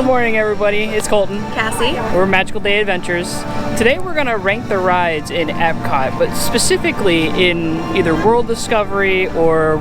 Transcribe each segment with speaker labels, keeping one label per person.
Speaker 1: Good morning, everybody. It's Colton.
Speaker 2: Cassie.
Speaker 1: We're Magical Day Adventures. Today we're going to rank the rides in EPCOT, but specifically in either World Discovery or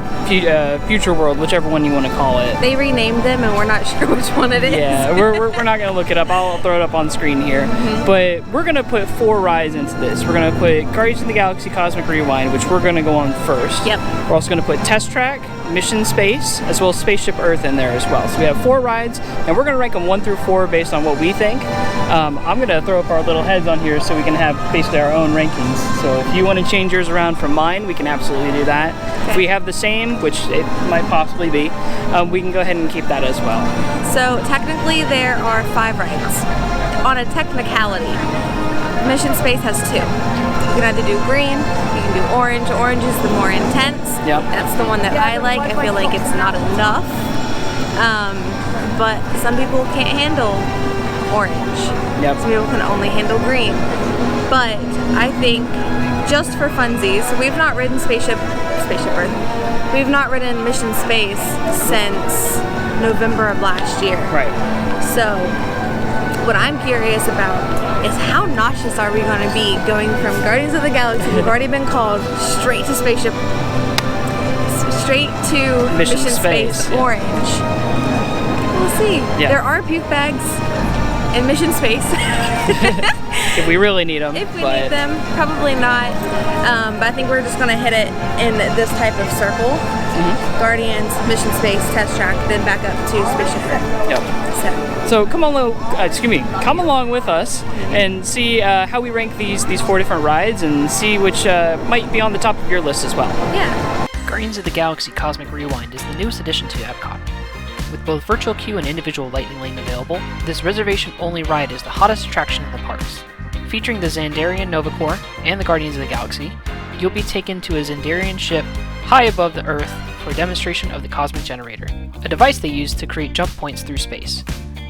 Speaker 1: Future World, whichever one you want to call it.
Speaker 2: They renamed them and we're not sure which one it is.
Speaker 1: Yeah, we're not going to look it up. I'll throw it up on screen here. But we're going to put 4 rides into this. We're going to put Guardians of the Galaxy Cosmic Rewind, which we're going to go on first.
Speaker 2: Yep.
Speaker 1: We're also going to put Test Track, Mission Space, as well as Spaceship Earth in there as well. So we have 4 rides, and we're going to rank them 1 through 4 based on what we think. I'm going to throw up our little heads on here so we can have basically our own rankings. So if you want to change yours around from mine, we can absolutely do that. Okay. If we have the same, which it might possibly be, we can go ahead and keep that as well.
Speaker 2: So technically there are 5 rides. On a technicality, Mission Space has 2. You can either do green, you can do orange. Orange is the more intense.
Speaker 1: Yep.
Speaker 2: That's the one that I like. I feel like it's not enough. But some people can't handle orange.
Speaker 1: Yep.
Speaker 2: Some people can only handle green. But I think just for funsies, we've not ridden Spaceship Earth. We've not ridden Mission Space since November of last year.
Speaker 1: Right.
Speaker 2: So what I'm curious about is how nauseous are we going to be going from Guardians of the Galaxy, we've already been called, straight to Mission Space Orange. We'll see.
Speaker 1: Yeah.
Speaker 2: There are puke bags in Mission Space.
Speaker 1: If we really need them.
Speaker 2: If we need them, probably not. But I think we're just going to hit it in this type of circle. Guardians, Mission Space, Test Track, then back up to Spaceship Earth.
Speaker 1: Yep. So come along with us and see how we rank these 4 different rides and see which might be on the top of your list as well.
Speaker 2: Yeah.
Speaker 3: Guardians of the Galaxy Cosmic Rewind is the newest addition to EPCOT. With both virtual queue and individual lightning lane available, this reservation-only ride is the hottest attraction in the parks. Featuring the Xandarian Nova Corps and the Guardians of the Galaxy, you'll be taken to a Xandarian ship high above the Earth for a demonstration of the Cosmic Generator, a device they use to create jump points through space.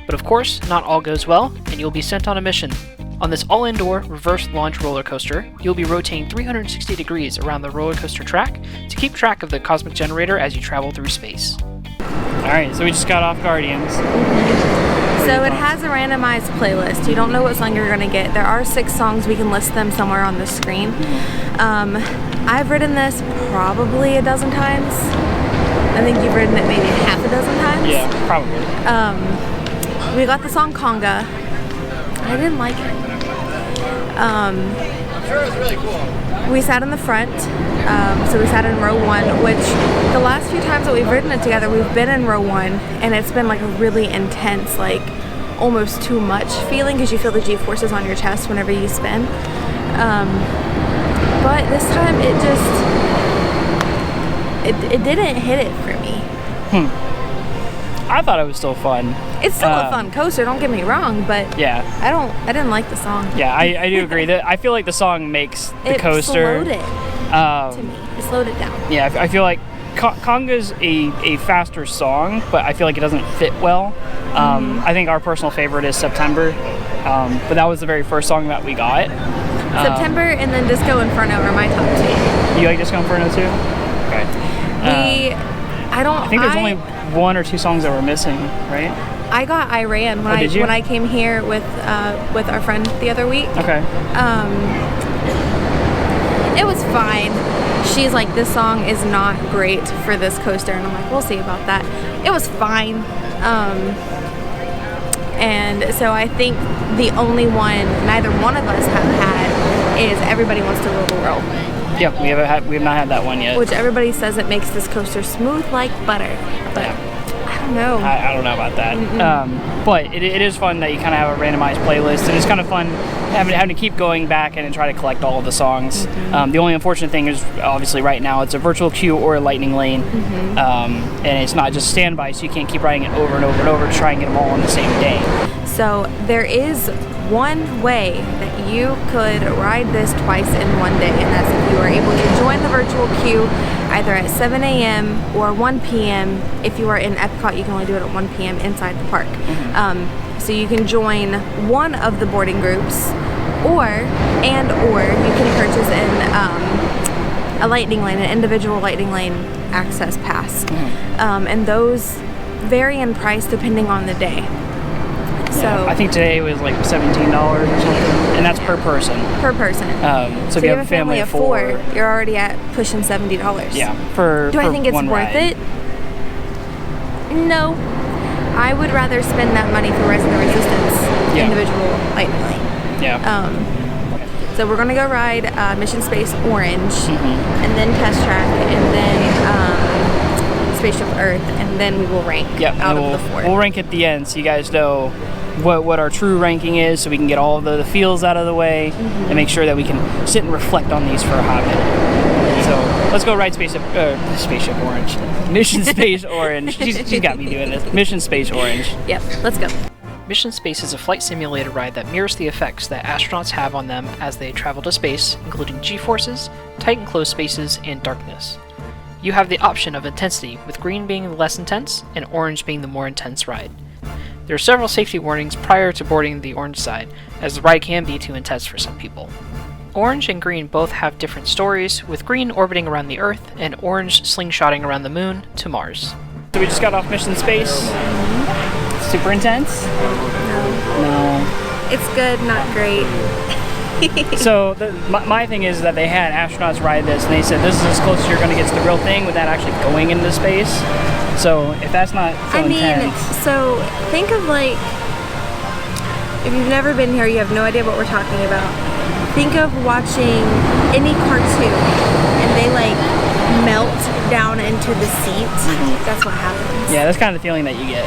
Speaker 3: But of course, not all goes well, and you'll be sent on a mission. On this all-indoor, reverse-launch roller coaster, you'll be rotating 360 degrees around the roller coaster track to keep track of the Cosmic Generator as you travel through space.
Speaker 1: Alright, so we just got off Guardians.
Speaker 2: So it has a randomized playlist. You don't know what song you're going to get. There are 6 songs. We can list them somewhere on the screen. I've ridden this probably a dozen times. I think you've ridden it maybe half a dozen times.
Speaker 1: Yeah, probably.
Speaker 2: We got the song Conga. I didn't like it.
Speaker 4: I'm sure it was really cool.
Speaker 2: We sat in the front, so we sat in row 1, which the last few times that we've ridden it together, we've been in row 1, and it's been like a really intense, like almost too much feeling because you feel the G-forces on your chest whenever you spin. But this time it didn't hit it for me.
Speaker 1: I thought it was still fun.
Speaker 2: It's still a fun coaster, don't get me wrong, but
Speaker 1: yeah,
Speaker 2: I didn't like the song.
Speaker 1: Yeah, I do agree. That I feel like the song makes the coaster.
Speaker 2: It slowed it to me. It slowed it down.
Speaker 1: Yeah, I feel like Conga's a faster song, but I feel like it doesn't fit well. I think our personal favorite is September, but that was the very first song that we got.
Speaker 2: September and then Disco Inferno are my top 2.
Speaker 1: You like Disco Inferno too? Okay. I think there's only 1 or 2 songs that we're missing, right?
Speaker 2: I got Iran when I came here with our friend the other week.
Speaker 1: Okay.
Speaker 2: It was fine. She's like, this song is not great for this coaster, and I'm like, we'll see about that. It was fine. And so I think the only one neither one of us have had is Everybody Wants to Roll the World.
Speaker 1: Yeah, we have not had that one yet.
Speaker 2: Which everybody says it makes this coaster smooth like butter, but I don't know.
Speaker 1: I don't know about that. But it is fun that you kind of have a randomized playlist, and it's kind of fun having to keep going back and try to collect all of the songs. The only unfortunate thing is obviously right now it's a virtual queue or a lightning lane, and it's not just standby, so you can't keep riding it over and over and over to try and get them all on the same day.
Speaker 2: So there is one way that you could ride this twice in one day, and that's if you are able to join the virtual queue either at 7 a.m. or 1 p.m. If you are in EPCOT, you can only do it at 1 p.m. inside the park. So you can join one of the boarding groups, or you can purchase a lightning lane, an individual lightning lane access pass. And those vary in price depending on the day. So
Speaker 1: I think today was like $17 or something, and that's per person.
Speaker 2: per person.
Speaker 1: So if you have a family of four,
Speaker 2: you're already at pushing $70.
Speaker 1: yeah, for
Speaker 2: Do I think it's
Speaker 1: one
Speaker 2: worth
Speaker 1: ride.
Speaker 2: it? No. I would rather spend that money for Rise of the Resistance individual lightning lane.
Speaker 1: Yeah.
Speaker 2: So we're gonna go ride Mission Space Orange, and then Test Track, and then Spaceship Earth, and then we will rank out of the four.
Speaker 1: We'll rank at the end so you guys know what our true ranking is, so we can get all the feels out of the way and make sure that we can sit and reflect on these for a hot minute. So let's go ride Spaceship Orange. Mission Space Orange. She's got me doing this. Mission Space Orange.
Speaker 2: Yep, let's go.
Speaker 3: Mission Space is a flight simulator ride that mirrors the effects that astronauts have on them as they travel to space, including G-forces, tight enclosed spaces, and darkness. You have the option of intensity, with green being the less intense and orange being the more intense ride. There are several safety warnings prior to boarding the orange side, as the ride can be too intense for some people. Orange and green both have different stories, with green orbiting around the Earth and orange slingshotting around the moon to Mars.
Speaker 1: So we just got off Mission Space. Super intense? No.
Speaker 2: It's good, not great.
Speaker 1: So my thing is that they had astronauts ride this, and they said this is as close as you're going to get to the real thing without actually going into space. So if that's not so intense.
Speaker 2: So think of like, if you've never been here, you have no idea what we're talking about. Think of watching any cartoon and they like melt down into the seat. That's what happens.
Speaker 1: Yeah, that's kind of the feeling that you get.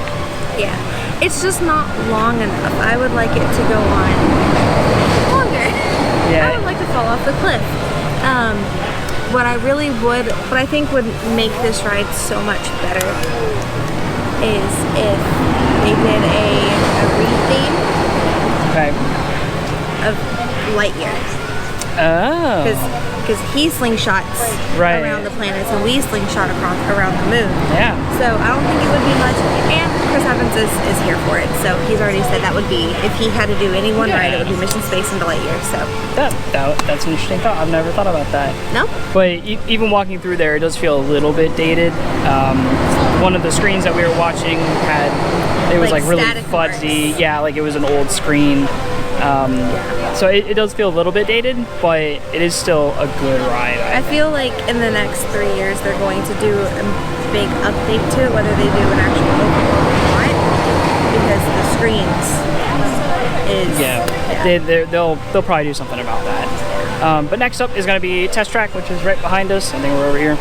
Speaker 2: Yeah. It's just not long enough. I would like it to go on longer.
Speaker 1: Yeah.
Speaker 2: I would like to fall off the cliff. What I think would make this ride so much better is if they did a re-theme of Lightyear.
Speaker 1: Oh.
Speaker 2: Because he slingshots around the planets and we slingshot around the moon.
Speaker 1: Yeah.
Speaker 2: So I don't think it would be much. And Chris Evans is here for it. So he's already said that would be, if he had to do any one ride, it would be Mission Space into Lightyear. So
Speaker 1: that's an interesting thought. I've never thought about that.
Speaker 2: No?
Speaker 1: But even walking through there, it does feel a little bit dated. One of the screens that we were watching it was like really fuzzy.
Speaker 2: Marks.
Speaker 1: Yeah, like it was an old screen. So it does feel a little bit dated, but it is still a good ride.
Speaker 2: I feel like in the next 3 years they're going to do a big update to it, whether they do an actual open world or not, because the screens is
Speaker 1: they'll probably do something about that. But next up is going to be Test Track, which is right behind us. I think we're over here.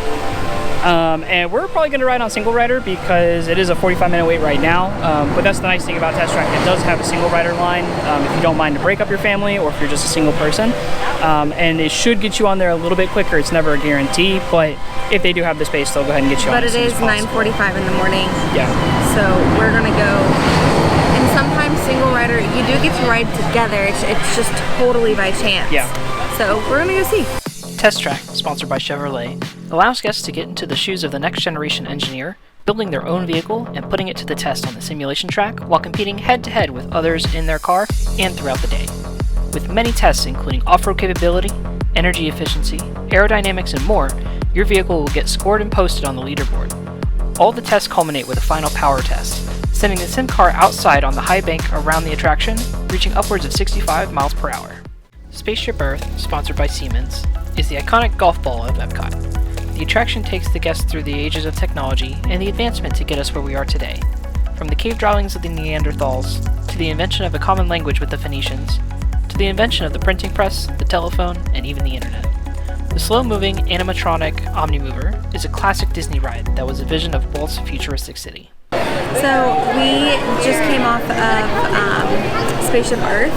Speaker 1: And we're probably going to ride on single rider because it is a 45-minute wait right now. But that's the nice thing about Test Track. It does have a single rider line if you don't mind to break up your family or if you're just a single person. And it should get you on there a little bit quicker. It's never a guarantee, but if they do have the space, they'll go ahead and get you on.
Speaker 2: But it is 9:45 in the morning.
Speaker 1: Yeah.
Speaker 2: So we're going to go. And sometimes single rider, you do get to ride together. It's just totally by chance.
Speaker 1: Yeah.
Speaker 2: So we're going to go see.
Speaker 3: Test Track, sponsored by Chevrolet, allows guests to get into the shoes of the next generation engineer, building their own vehicle and putting it to the test on the simulation track while competing head-to-head with others in their car and throughout the day. With many tests including off-road capability, energy efficiency, aerodynamics, and more, your vehicle will get scored and posted on the leaderboard. All the tests culminate with a final power test, sending the sim car outside on the high bank around the attraction, reaching upwards of 65 miles per hour. Spaceship Earth, sponsored by Siemens, is the iconic golf ball of EPCOT. The attraction takes the guests through the ages of technology and the advancement to get us where we are today. From the cave dwellings of the Neanderthals, to the invention of a common language with the Phoenicians, to the invention of the printing press, the telephone, and even the internet. The slow-moving animatronic Omnimover is a classic Disney ride that was a vision of Walt's futuristic city.
Speaker 2: So we just came off of Spaceship Earth.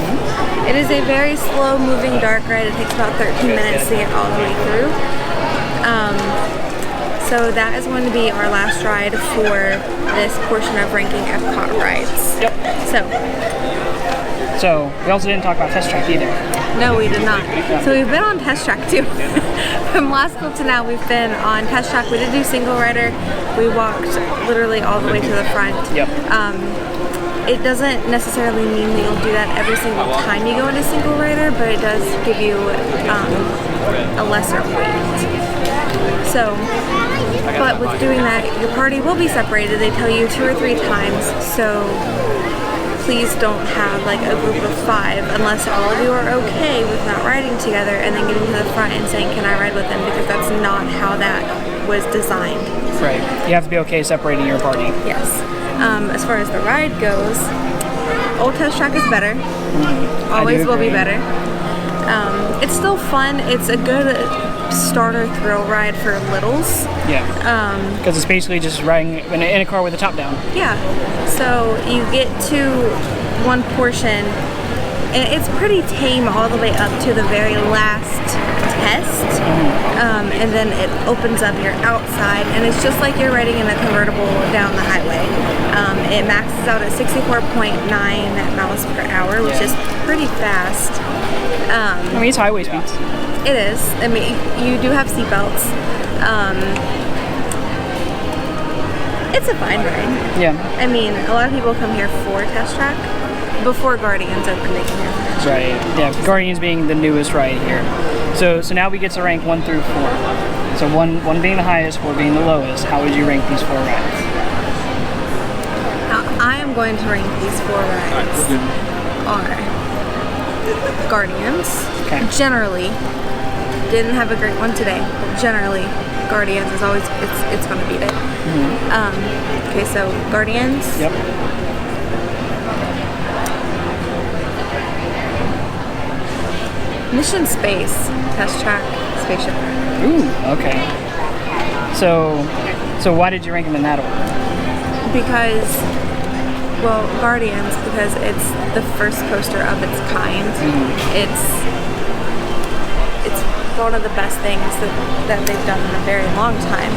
Speaker 2: It is a very slow-moving dark ride. It takes about 13 minutes to get all the way through. So that is going to be our last ride for this portion of ranking EPCOT rides.
Speaker 1: Yep. So we also didn't talk about Test Track either.
Speaker 2: No, we did not. So we've been on Test Track too. From last school to now, we've been on Test Track. We did do single rider. We walked literally all the way to the front.
Speaker 1: Yep.
Speaker 2: It doesn't necessarily mean that you'll do that every single time you go into single rider, but it does give you a lesser weight. So, but with doing that, your party will be separated. They tell you 2 or 3 times. So please don't have like a group of 5 unless all of you are okay with not riding together and then getting to the front and saying, can I ride with them? Because that's not how that was designed.
Speaker 1: Right. You have to be okay separating your party.
Speaker 2: Yes. As far as the ride goes, Old Test Track is better. Always will be better. It's still fun. It's a good starter thrill ride for littles.
Speaker 1: Yeah. Because it's basically just riding in a car with the top down.
Speaker 2: Yeah. So you get to one portion, and it's pretty tame all the way up to the very last test. And then it opens up your outside, and it's just like you're riding in a convertible down the highway. It maxes out at 64.9 miles per hour, which is pretty fast.
Speaker 1: I mean, it's highway speeds.
Speaker 2: It is. I mean, you do have seatbelts. It's a fine ride.
Speaker 1: Yeah.
Speaker 2: I mean, a lot of people come here for Test Track. Before Guardians opened, they came here for Test Track.
Speaker 1: Right. Yeah. Guardians being the newest ride here. So now we get to rank 1 through 4. So one being the highest, 4 being the lowest. How would you rank these 4 rides?
Speaker 2: Now, I am going to rank these 4 rides are Guardians.
Speaker 1: Okay.
Speaker 2: Generally, didn't have a great one today. But generally, Guardians is always it's going to beat it. Okay, so Guardians.
Speaker 1: Yep.
Speaker 2: Mission Space, Test Track, Spaceship Earth.
Speaker 1: Ooh. Okay. So why did you rank them in that order?
Speaker 2: Because, well, Guardians, because it's the first coaster of its kind. It's one of the best things that they've done in a very long time.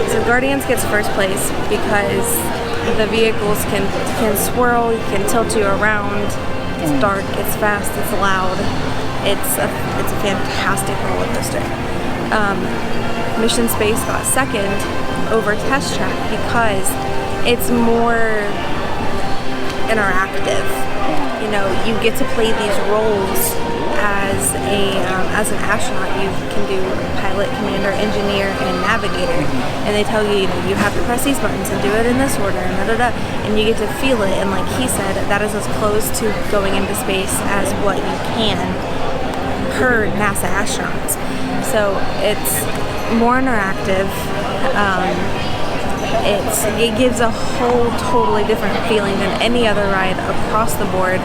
Speaker 2: So Guardians gets first place because the vehicles can swirl, you can tilt you around. It's dark, it's fast, it's loud. It's a fantastic roller coaster. Mission Space got second over Test Track because it's more interactive. You know, you get to play these roles as an astronaut. You can do pilot, commander, engineer, and navigator. And they tell you, you have to press these buttons and do it in this order, and and you get to feel it. And like he said, that is as close to going into space as what you can per NASA astronauts. So it's more interactive. It gives a whole totally different feeling than any other ride across the board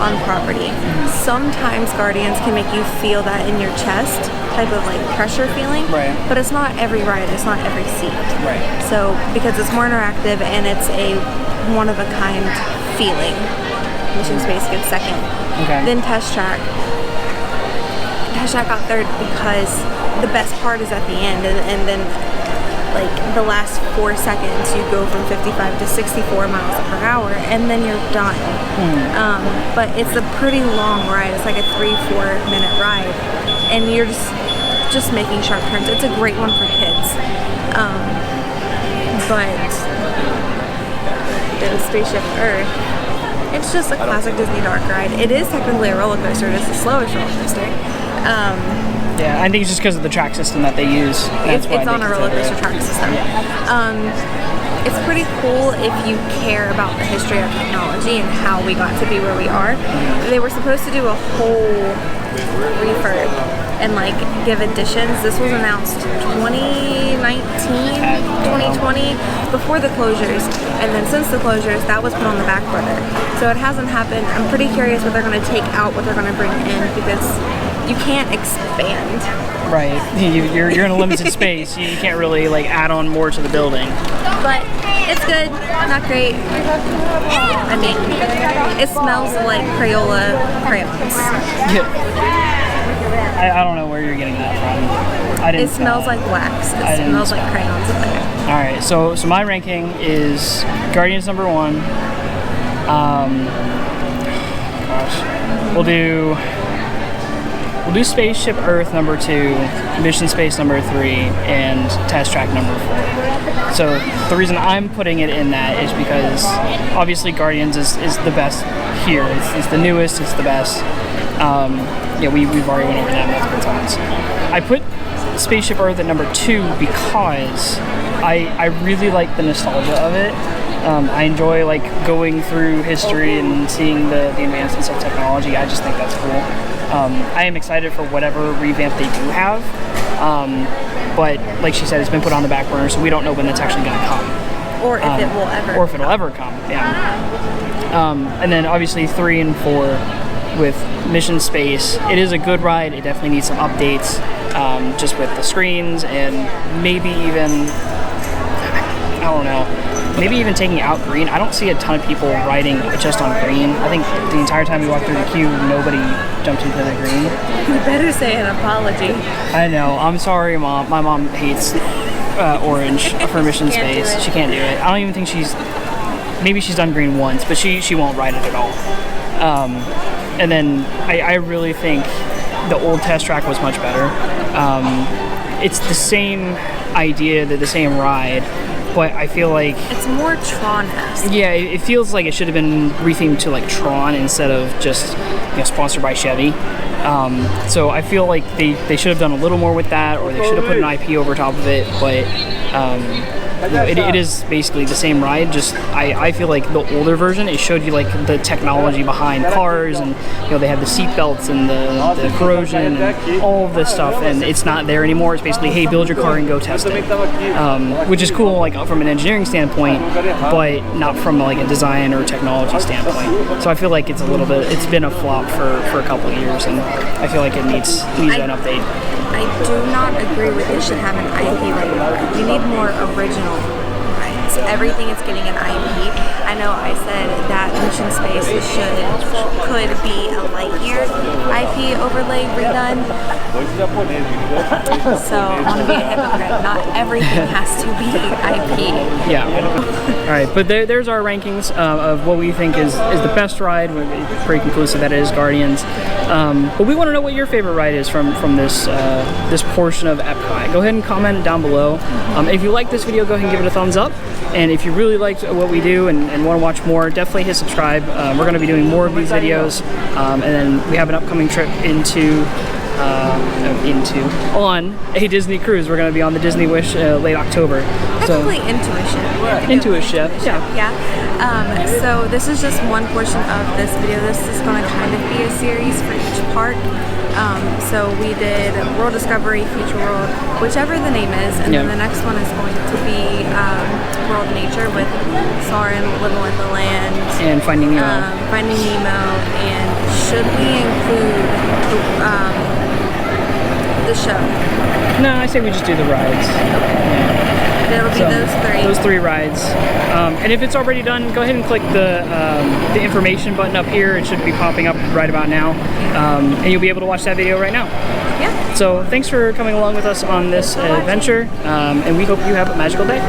Speaker 2: on property. Sometimes Guardians can make you feel that in your chest, type of like pressure feeling.
Speaker 1: Right.
Speaker 2: But it's not every ride, it's not every seat.
Speaker 1: Right.
Speaker 2: So because it's more interactive and it's a one-of-a-kind feeling, Mission Space gets second.
Speaker 1: Okay.
Speaker 2: Then Test Track. Test Track got third because the best part is at the end, and then like the last 4 seconds you go from 55 to 64 miles per hour and then you're done. But it's a pretty long ride. It's like a 3-4 minute ride and you're just making sharp turns. It's a great one for kids. But then Spaceship Earth, it's just a classic Disney dark ride. It is technically a roller coaster. It's the slowest roller coaster.
Speaker 1: Yeah, I think it's just because of the track system that they use. That's
Speaker 2: it's on a roller coaster track system. It's pretty cool if you care about the history of technology and how we got to be where we are. They were supposed to do a whole refurb and like give additions. This was announced 2019, 2020, before the closures, and then since the closures, that was put on the back burner. So it hasn't happened. I'm pretty curious what they're going to take out, what they're going to bring in, because you can't expand.
Speaker 1: Right. You're in a limited space. You can't really like add on more to the building.
Speaker 2: But it's good, not great. I mean, it smells like Crayola crayons.
Speaker 1: I don't know where you're getting that from. I didn't.
Speaker 2: It smells like wax. It smells like crayons in there.
Speaker 1: All right. So my ranking is Guardians number 1. Gosh, we'll do Spaceship Earth number 2, Mission Space number 3, and Test Track number 4. So the reason I'm putting it in that is because obviously Guardians is the best here. It's the newest, it's the best. Yeah, we've already went over that multiple times. I put Spaceship Earth at number 2 because I really like the nostalgia of it. I enjoy like going through history and seeing the advancements of technology. I just think that's cool. I am excited for whatever revamp they do have, but like she said, it's been put on the back burner, so we don't know when that's actually going to come.
Speaker 2: Or if it will ever.
Speaker 1: Or if it'll ever come, yeah. And then obviously 3 and 4 with Mission Space. It is a good ride. It definitely needs some updates, just with the screens and maybe even, I don't know, maybe even taking out green. I don't see a ton of people riding just on green. I think the entire time we walked through the queue, nobody jumped into the green.
Speaker 2: You better say an apology.
Speaker 1: I know. I'm sorry, Mom. My mom hates orange for Mission Space. She can't do it. I don't even think maybe she's done green once, but she won't ride it at all. And then I really think the old test track was much better. It's the same idea, the same ride, but I feel like
Speaker 2: it's more Tron-esque.
Speaker 1: Yeah, it feels like it should have been rethemed to like Tron instead of just sponsored by Chevy. So I feel like they should have done a little more with that, or they should have put an IP over top of it. But it is basically the same ride. Just I feel like the older version, it showed you like the technology behind cars, and they had the seat belts and the corrosion and all of this stuff, and it's not there anymore. It's basically, hey, build your car and go test it, which is cool like from an engineering standpoint, but not from like a design or technology standpoint. So I feel like it's been a flop for a couple of years, and I feel like it needs an update.
Speaker 2: I do not agree with it should have an IP rating. We need more original rides. Everything is getting an IP. I know I said that Mission Space could be a Lightyear IP overlay redone. So I want to be a hypocrite. Not everything has to be IP.
Speaker 1: Yeah. All right, but there's our rankings of what we think is the best ride. It's pretty conclusive that it is Guardians. But we want to know what your favorite ride is from this this portion of EPCOT. Go ahead and comment down below. If you like this video, go ahead and give it a thumbs up. And if you really liked what we do and want to watch more, definitely hit subscribe. We're going to be doing more of these videos, and then we have an upcoming trip on a Disney cruise. We're going to be on the Disney Wish late October.
Speaker 2: Technically into a ship.
Speaker 1: Into a ship, yeah.
Speaker 2: So this is just one portion of this video. This is going to kind of be a series for each park. So we did World Discovery, Future World, whichever the name is, and then the next one is going to be World Nature with Soarin', Living with the Land,
Speaker 1: and Finding Nemo.
Speaker 2: Finding Nemo, and should we include the show?
Speaker 1: No, I say we just do the rides.
Speaker 2: Okay. It'll be those 3 rides.
Speaker 1: And if it's already done, go ahead and click the information button up here. It should be popping up right about now. And you'll be able to watch that video right now.
Speaker 2: Yeah.
Speaker 1: So thanks for coming along with us on this adventure. And we hope you have a magical day.